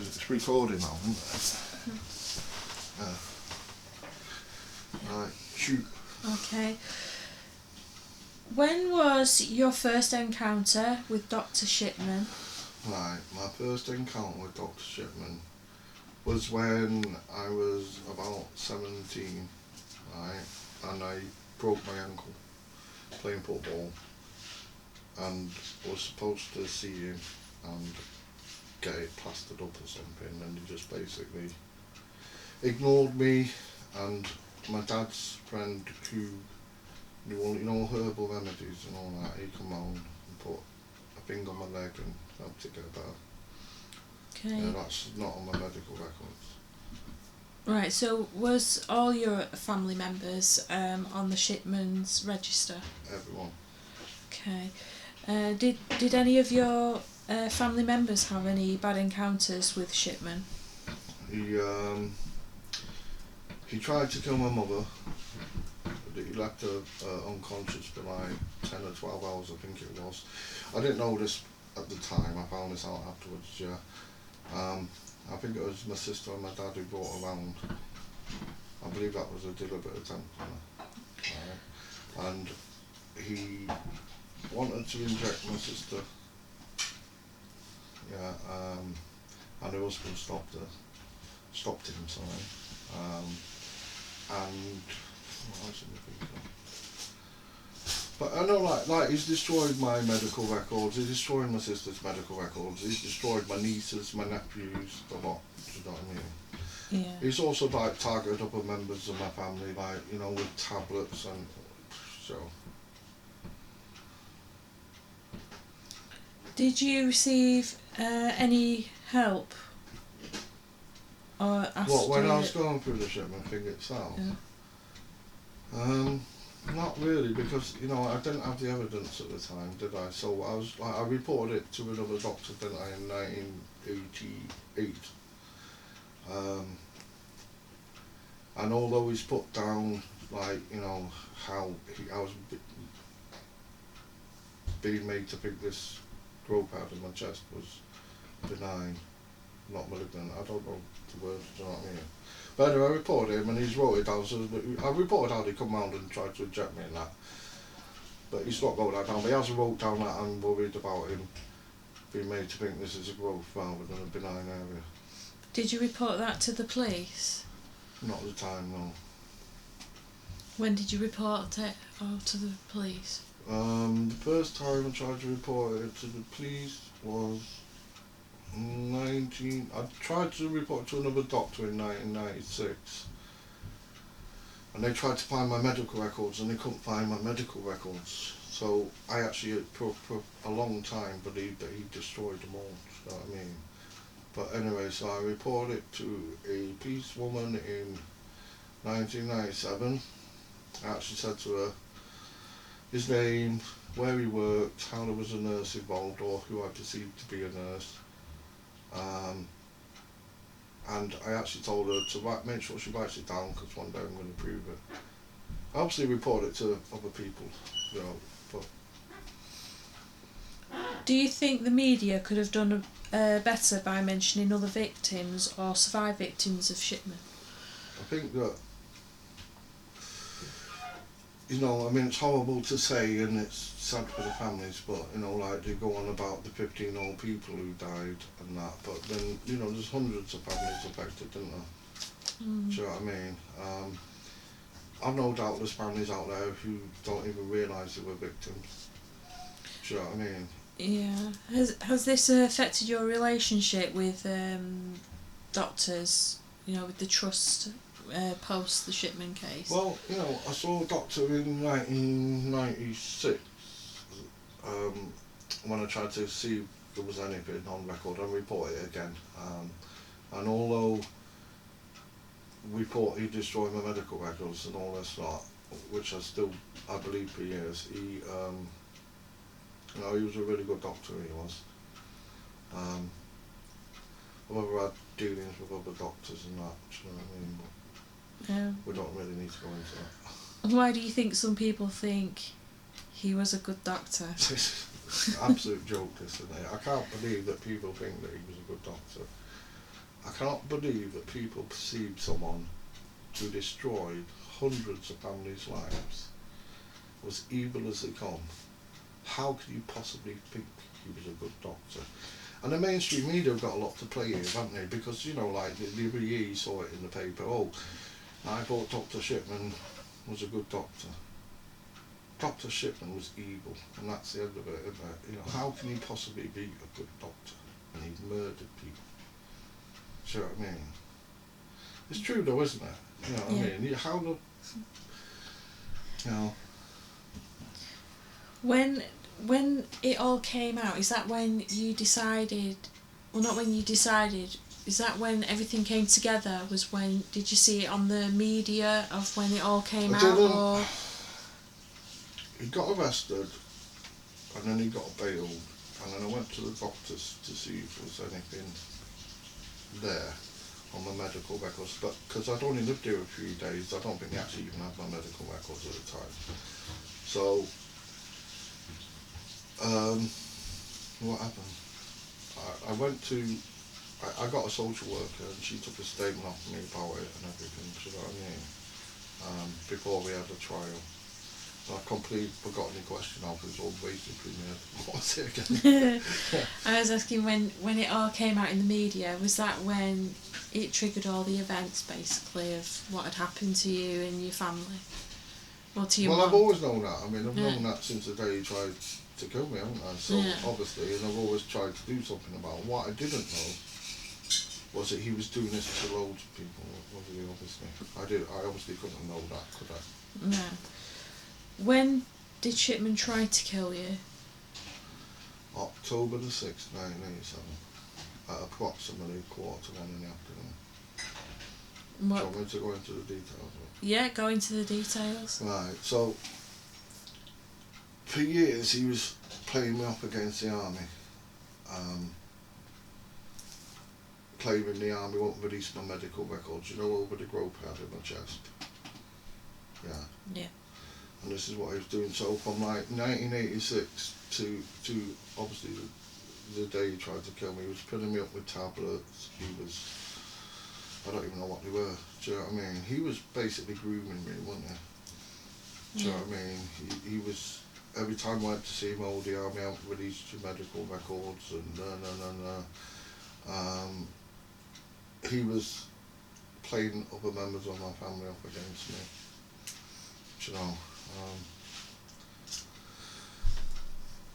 It's recording now, isn't it? Right, shoot. Okay. When was your first encounter with Dr. Shipman? Right, my first encounter with Dr. Shipman was when I was about 17, right, and I broke my ankle playing football, and was supposed to see him and get it plastered up or something, and he just basically ignored me. And my dad's friend, who knew all, herbal remedies and all that, he come round and put a thing on my leg and helped it get better. Okay. Yeah, that's not on my medical records. Right, so was all your family members on the Shipman's register? Everyone. Okay. Did any of your family members have any bad encounters with Shipman? He tried to kill my mother. He left her unconscious for like 10 or 12 hours, I think it was. I didn't know this at the time, I found this out afterwards, yeah. I think it was my sister and my dad who brought her around. I believe that was a deliberate attempt on her. Right. And he wanted to inject my sister. Yeah, and her husband stopped him, sorry. And what else am I thinking of? But I know, like he's destroyed my medical records, he's destroyed my sister's medical records, he's destroyed my nieces, my nephews, a lot, do you know what I mean? Yeah. He's also like targeted other members of my family, like, with tablets and so. Did you receive any help? Or What, when I was going through the Shipman thing itself? Yeah. Not really, because I didn't have the evidence at the time, did I? So I reported it to another doctor, didn't I, in 1988. And although he's put down, like, how I was being made to think this growth out of my chest was benign, not malignant. I don't know the words, do you know what I mean? But anyway, I reported him and he's wrote it down. So I reported how they come round and tried to inject me and that. But he's not wrote that down. But he hasn't wrote down that I'm worried about him being made to think this is a growth rather than a benign area. Did you report that to the police? Not at the time, no. When did you report it to the police? The first time I tried to report it to the police was I tried to report it to another doctor in 1996, and they tried to find my medical records and they couldn't find my medical records, so I actually for a long time believed that he destroyed them all, you know what I mean? But anyway, so I reported it to a policewoman in 1997. I actually said to her his name, where he worked, how there was a nurse involved or who I perceived to be a nurse. And I actually told her to make sure she writes it down, because one day I'm going to prove it. I obviously report it to other people, but. Do you think the media could have done better by mentioning other victims or survived victims of Shipman? I think that, it's horrible to say and it's sad for the families, but, like they go on about the 15 old people who died and that, but then, there's hundreds of families affected, isn't there? Do you know what I mean? I've no doubt there's families out there who don't even realise they were victims. Do you know what I mean? Yeah. Has this affected your relationship with doctors, with the trust post the Shipman case? Well, I saw a doctor in 1996 when I tried to see if there was anything on record and report it again. And although he destroyed my medical records and all this lot, which I believe for years, he was a really good doctor, he was. I've ever had dealings with other doctors and that, do you know what I mean? But we don't really need to go into that. Why do you think some people think he was a good doctor? Absolute joke, this, isn't it? I can't believe that people think that he was a good doctor. I cannot believe that people perceived someone who destroyed hundreds of families' lives was evil as they come. How could you possibly think he was a good doctor? And the mainstream media have got a lot to play here, haven't they? Because, you know, like, the every year you saw it in the paper, oh, I thought Dr. Shipman was a good doctor. Dr. Shipman was evil, and that's the end of it, isn't it? You know, how can he possibly be a good doctor when he's murdered people? Do you know what I mean? It's true though, isn't it? You know what I mean? How do, you know... When it all came out, is that when you decided, well, not when you decided, is that when everything came together? Was when, did you see it on the media of when it all came out, or...? He got arrested, and then he got bailed, and then I went to the doctors to see if there was anything there on my medical records, but because I'd only lived here a few days, I don't think they actually even had my medical records at the time. So, what happened? I went to, I got a social worker, and she took a statement off me about it and everything, do you know what I mean? Before we had a trial. I completely forgot your question off, it was all basically me. What was it again? I was asking when it all came out in the media, was that when it triggered all the events basically of what had happened to you and your family? Or to your Well, mum? I've always known that. I mean, I've known that since the day he tried to kill me, haven't I? So, obviously, and I've always tried to do something about it. What I didn't know was that he was doing this to loads of people, obviously. I obviously couldn't know that, could I? No. When did Shipman try to kill you? October the 6th, 1987, at approximately 1:45 in the afternoon. Do you want me to go into the details? Yeah, go into the details. Right, so for years he was playing me up against the army, claiming the army won't release my medical records, you know, over the growth I had in my chest. Yeah. And this is what he was doing. So from like 1986 to obviously the day he tried to kill me, he was filling me up with tablets. He was, I don't even know what they were. Do you know what I mean? He was basically grooming me, wasn't he? Do you know what I mean? He was, every time I went to see him, oh, the army haven't released your medical records, and he was playing other members of my family up against me. Do you know?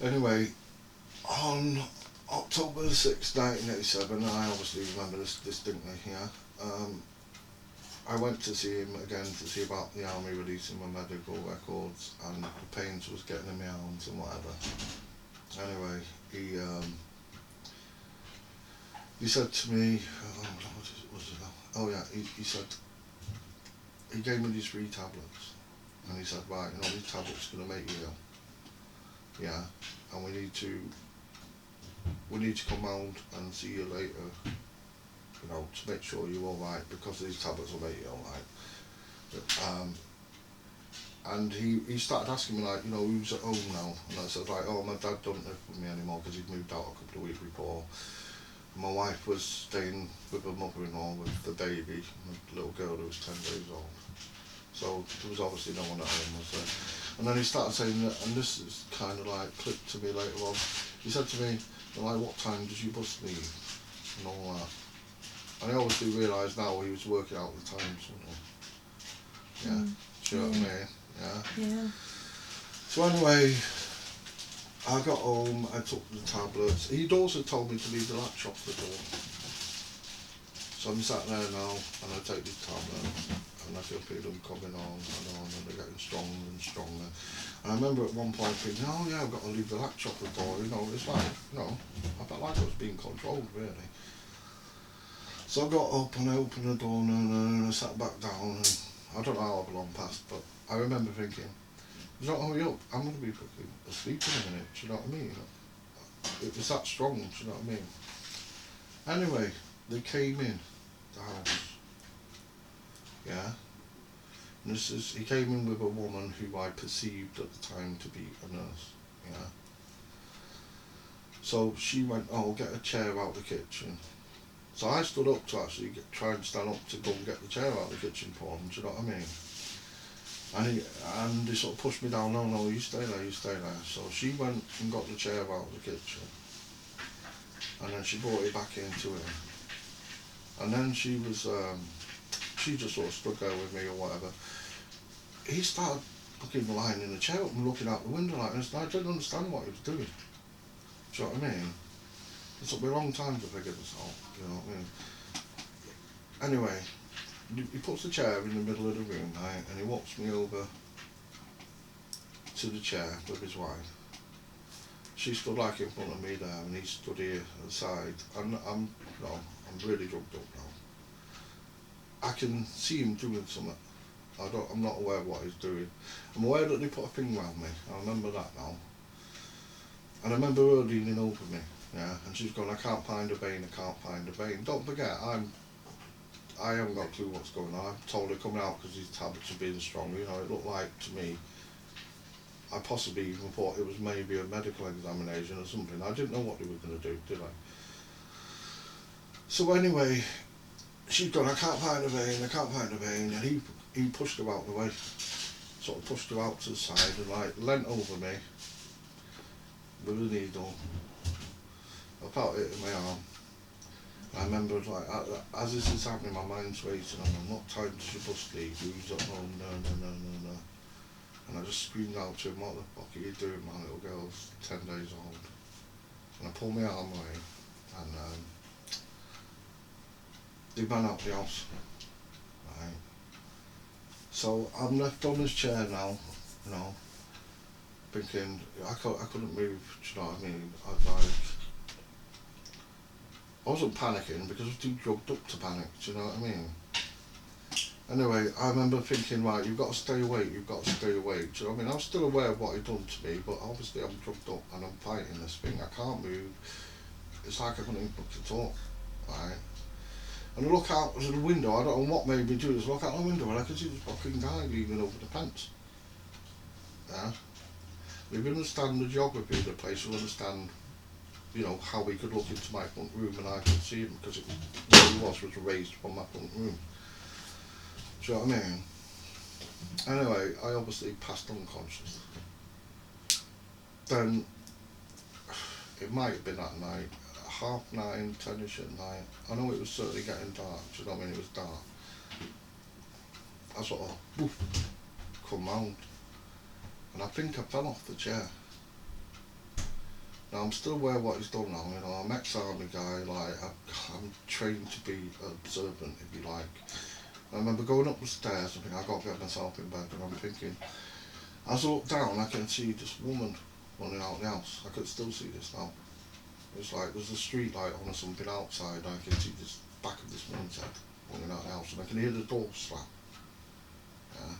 Anyway, on October the 6th, 1987, I obviously remember this distinctly, I went to see him again to see about the army releasing my medical records, and the pains was getting in my arms and whatever. Anyway, he said to me, he said, he gave me these 3 tablets, and he said, right, you know, these tablets are going to make you ill. Yeah, and we need to come round and see you later, you know, to make sure you're alright, because these tablets will make you alright. And he started asking me, like, you know, who's at home now? And I said, like, oh, my dad don't live with me anymore because he'd moved out a couple of weeks before. And my wife was staying with her mother-in-law with the baby, the little girl who was 10 days old. So there was obviously no one at home, was there? And then he started saying that, and this is kind of like clicked to me later on. He said to me, like, what time does your bus leave? And all that. And I obviously realised now he was working out the times, wasn't he? Yeah. Do you know what I mean? Yeah. So anyway, I got home, I took the tablets. He'd also told me to leave the laptop at the door. So I'm sat there now, and I take these tablets, and I can feel them coming on, and they're getting stronger and stronger. And I remember at one point thinking, oh yeah, I've got to leave the latch up the door, you know, it's like, you know, I felt like I was being controlled, really. So I got up and I opened the door and I sat back down, and I don't know how long passed, but I remember thinking, don't hurry up, I'm going to be fucking asleep in a minute, do you know what I mean? It was that strong, do you know what I mean? Anyway, they came in the house. Yeah, and he came in with a woman who I perceived at the time to be a nurse. So she went, oh, get a chair out the kitchen. So I stood up to actually try and stand up to go and get the chair out of the kitchen for him, do you know what I mean? And he sort of pushed me down, no, you stay there, you stay there. So she went and got the chair out of the kitchen, and then she brought it back into him. And then she just sort of stood there with me or whatever. He started fucking lying in the chair up and looking out the window like this, and I didn't understand what he was doing. Do you know what I mean? It took me a long time to figure this out, you know what I mean? Anyway, he puts the chair in the middle of the room, right, and he walks me over to the chair with his wife. She stood like in front of me there, and he stood here at the side. I'm really drugged up now. I can see him doing something. I'm not aware of what he's doing. I'm aware that they put a thing around me. I remember that now. And I remember her leaning over me, yeah, and she's going, I can't find a vein, I can't find a vein. Don't forget, I haven't got a clue what's going on. I told her coming out because his tablets are being strong, you know, it looked like to me, I possibly even thought it was maybe a medical examination or something. I didn't know what they were going to do, did I? So anyway, she's gone, I can't find a vein, I can't find a vein, and he pushed her out the way, sort of pushed her out to the side and like leant over me with a needle. I felt it in my arm. I remember like as this is happening, my mind's racing and I'm not tired to bust leave, who's at home, no. And I just screamed out to him, what the fuck are you doing, my little girl's 10 days old. And I pulled my arm away and they ran out the house. Right. So I'm left on this chair now, you know, thinking I couldn't move, do you know what I mean? I wasn't panicking because I was too drugged up to panic, do you know what I mean? Anyway, I remember thinking, right, you've got to stay awake, do you know what I mean? I was still aware of what he'd done to me, but obviously I'm drugged up and I'm fighting this thing, I can't move. It's like I couldn't even fucking talk, right? And I look out of the window, I don't know what made me do this, look out the window and I can see this fucking guy leaning over the fence. Yeah? If you understand the geography of the place, you'll understand, you know, how we could look into my front room and I could see him because where he was raised from my front room. Do you know what I mean? Anyway, I obviously passed unconscious. Then, it might have been that night, 9:30, 10ish at night. I know it was certainly getting dark, do you know what I mean? It was dark. I sort of, woof, come round. And I think I fell off the chair. Now I'm still aware of what he's done now, you know, I'm ex-army guy, like, I'm trained to be observant, if you like. I remember going up the stairs and thinking, I've got to get myself in bed, and I'm thinking, as I look down, I can see this woman running out the house. I could still see this now. It's like there's a street light on or something outside, and I can see this back of this woman's head running out the house, and I can hear the door slam. Yeah.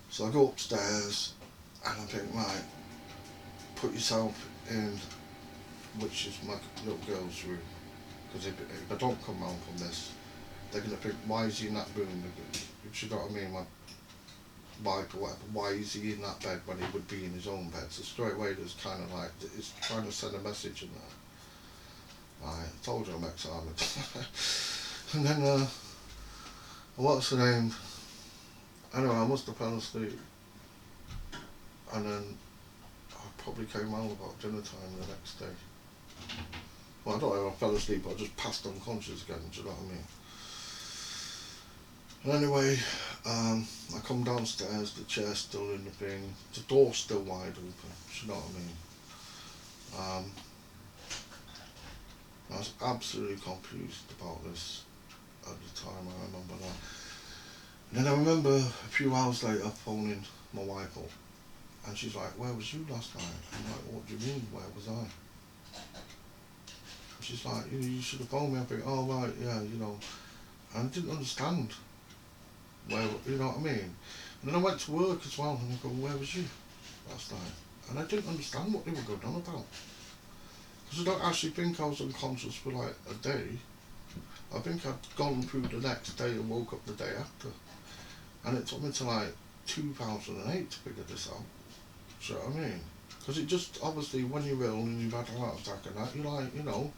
So I go upstairs, and I think, right, put yourself in, which is my little girl's room, because if I don't come round from this, they're going to think, why is he in that room? You know what I mean? My wife or whatever, why is he in that bed when he would be in his own bed? So straight away there's kind of like, it's trying to send a message in there. Right, I told you I'm ex-army. And then, what's the name? Anyway, I must have fell asleep. And then I probably came home about dinner time the next day. Well, I don't know if I fell asleep, I just passed unconscious again, do you know what I mean? And anyway, I come downstairs, the chair's still in the thing, the door's still wide open, do you know what I mean? I was absolutely confused about this at the time, I remember that. And then I remember a few hours later phoning my wife up, and she's like, where was you last night? I'm like, what do you mean, where was I? She's like, you should have phoned me. I think, oh right, yeah, you know. And I didn't understand where, you know what I mean? And then I went to work as well, and I go, where was you last night? And I didn't understand what they were going on about. Because I don't actually think I was unconscious for like a day. I think I'd gone through the next day and woke up the day after. And it took me to like 2008 to figure this out. Do you know what I mean? Because it just, obviously, when you're ill and you've had a heart attack and that, you're like, you know,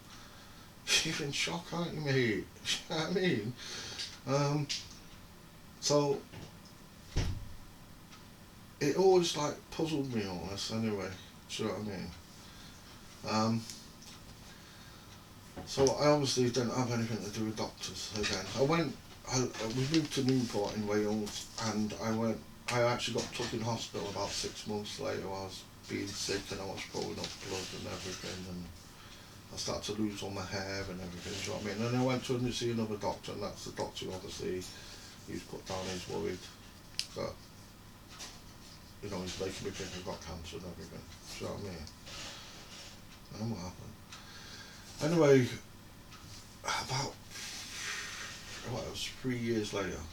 you're in shock, aren't you, mate? You know what I mean? So it always like puzzled me all this anyway. Do you know what I mean? So I obviously didn't have anything to do with doctors again. We moved to Newport in Wales, and I actually got took in hospital about 6 months later. I was being sick and I was throwing up blood and everything, and I started to lose all my hair and everything, do you know what I mean? And then I went to see another doctor, and that's the doctor who obviously he's put down, he's worried that, you know, he's making me think I've got cancer and everything, do you know what I mean? And what happened? Anyway, about, well, it was 3 years later,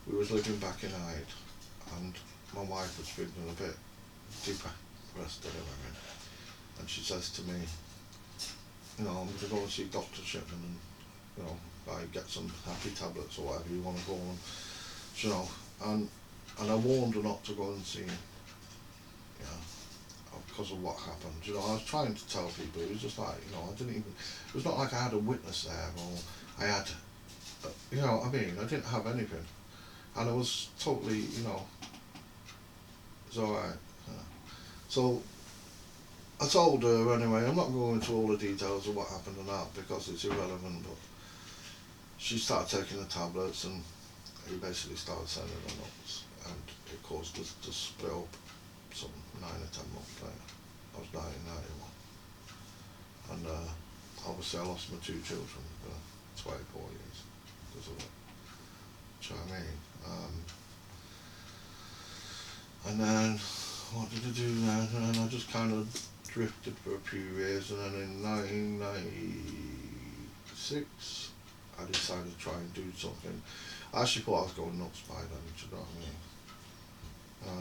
we was living back in Hyde, and my wife was feeling a bit depressed and everything, and she says to me, you know, I'm going to go and see Dr. Shipman and, you know, get some happy tablets or whatever you want to go on, you know, and I warned her not to go and see him, you know, because of what happened, you know. I was trying to tell people, it was just like, you know, it was not like I had a witness there, or I had, you know what I mean, I didn't have anything, and I was totally, you know, it's alright. So I told her anyway, I'm not going into all the details of what happened and that because it's irrelevant, but she started taking the tablets and he basically started sending her notes, and it caused us to split up some 9 or 10 months later. I was 1991, and obviously I lost my 2 children for 24 years because of it. Do you know what I mean? And then what did I do then? And I just kind of drifted for a few years, and then in 1996 I decided to try and do something. I actually thought I was going nuts by then, do you know what I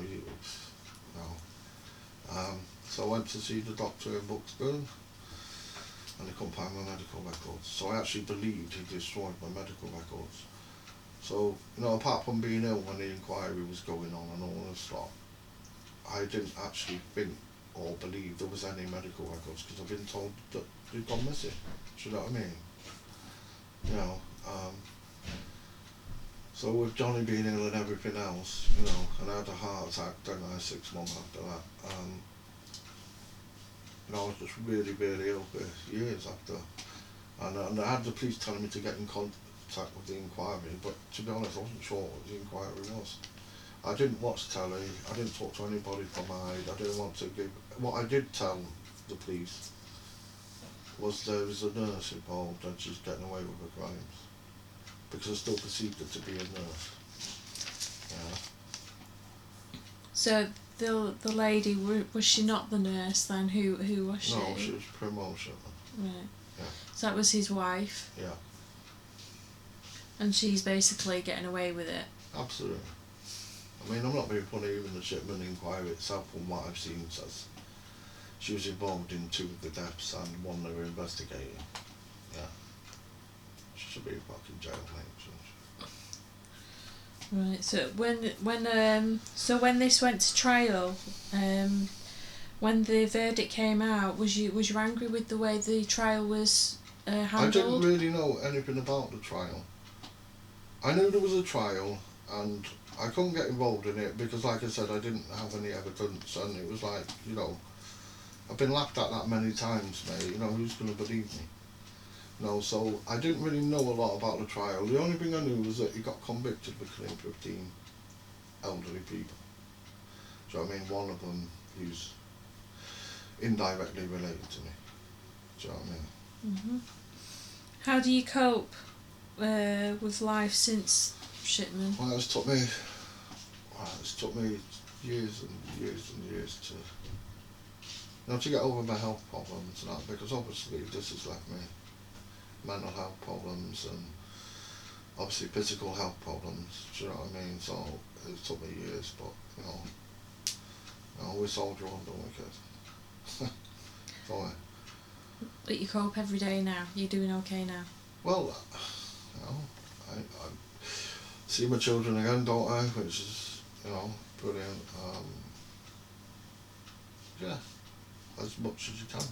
mean? So I went to see the doctor in Buxton, and they couldn't find my medical records. So I actually believed he destroyed my medical records. So, you know, apart from being ill when the inquiry was going on and all this stuff, I didn't actually think or believe there was any medical records because I've been told that they'd gone missing. Do you know what I mean? You know, so with Johnny being ill and everything else, you know, and I had a heart attack, didn't I, 6 months after that. You know, I was just really, really ill for years after. And I had the police telling me to get in contact with the inquiry, but to be honest, I wasn't sure what the inquiry was. I didn't watch telly, I didn't talk to anybody from Hyde, I didn't want to give... What I did tell the police was there was a nurse involved and she's getting away with her crimes, because I still perceived her to be a nurse. Yeah. So the lady, was she not the nurse then? Who was she? No, she was Primrose Shipman. Right. Yeah. So that was his wife? Yeah. And she's basically getting away with it? Absolutely. I mean, I'm not being funny, even the Shipman inquiry itself, from what I've seen, says she was involved in 2 of the deaths and 1 they were investigating. Yeah. She should be back in jail, mate. Right. So when this went to trial, when the verdict came out, was you angry with the way the trial was handled? I didn't really know anything about the trial. I knew there was a trial, and I couldn't get involved in it because, like I said, I didn't have any evidence, and it was like, you know, I've been laughed at that many times, mate, you know, who's going to believe me? You know, so I didn't really know a lot about the trial. The only thing I knew was that he got convicted for killing 15 elderly people. Do you know what I mean? One of them who's indirectly related to me. Do you know what I mean? Mm-hmm. How do you cope with life since Shipman? Well, it's took me years and years and years to, you know, to get over my health problems and that, because obviously this has left me mental health problems and obviously physical health problems, do you know what I mean? So it took me years, but, you know, we soldier on, don't we, kid? So, But you cope every day now? You're doing okay now? well, you know, I see my children again, don't I? Which is, you know, brilliant. Yeah, as much as you can.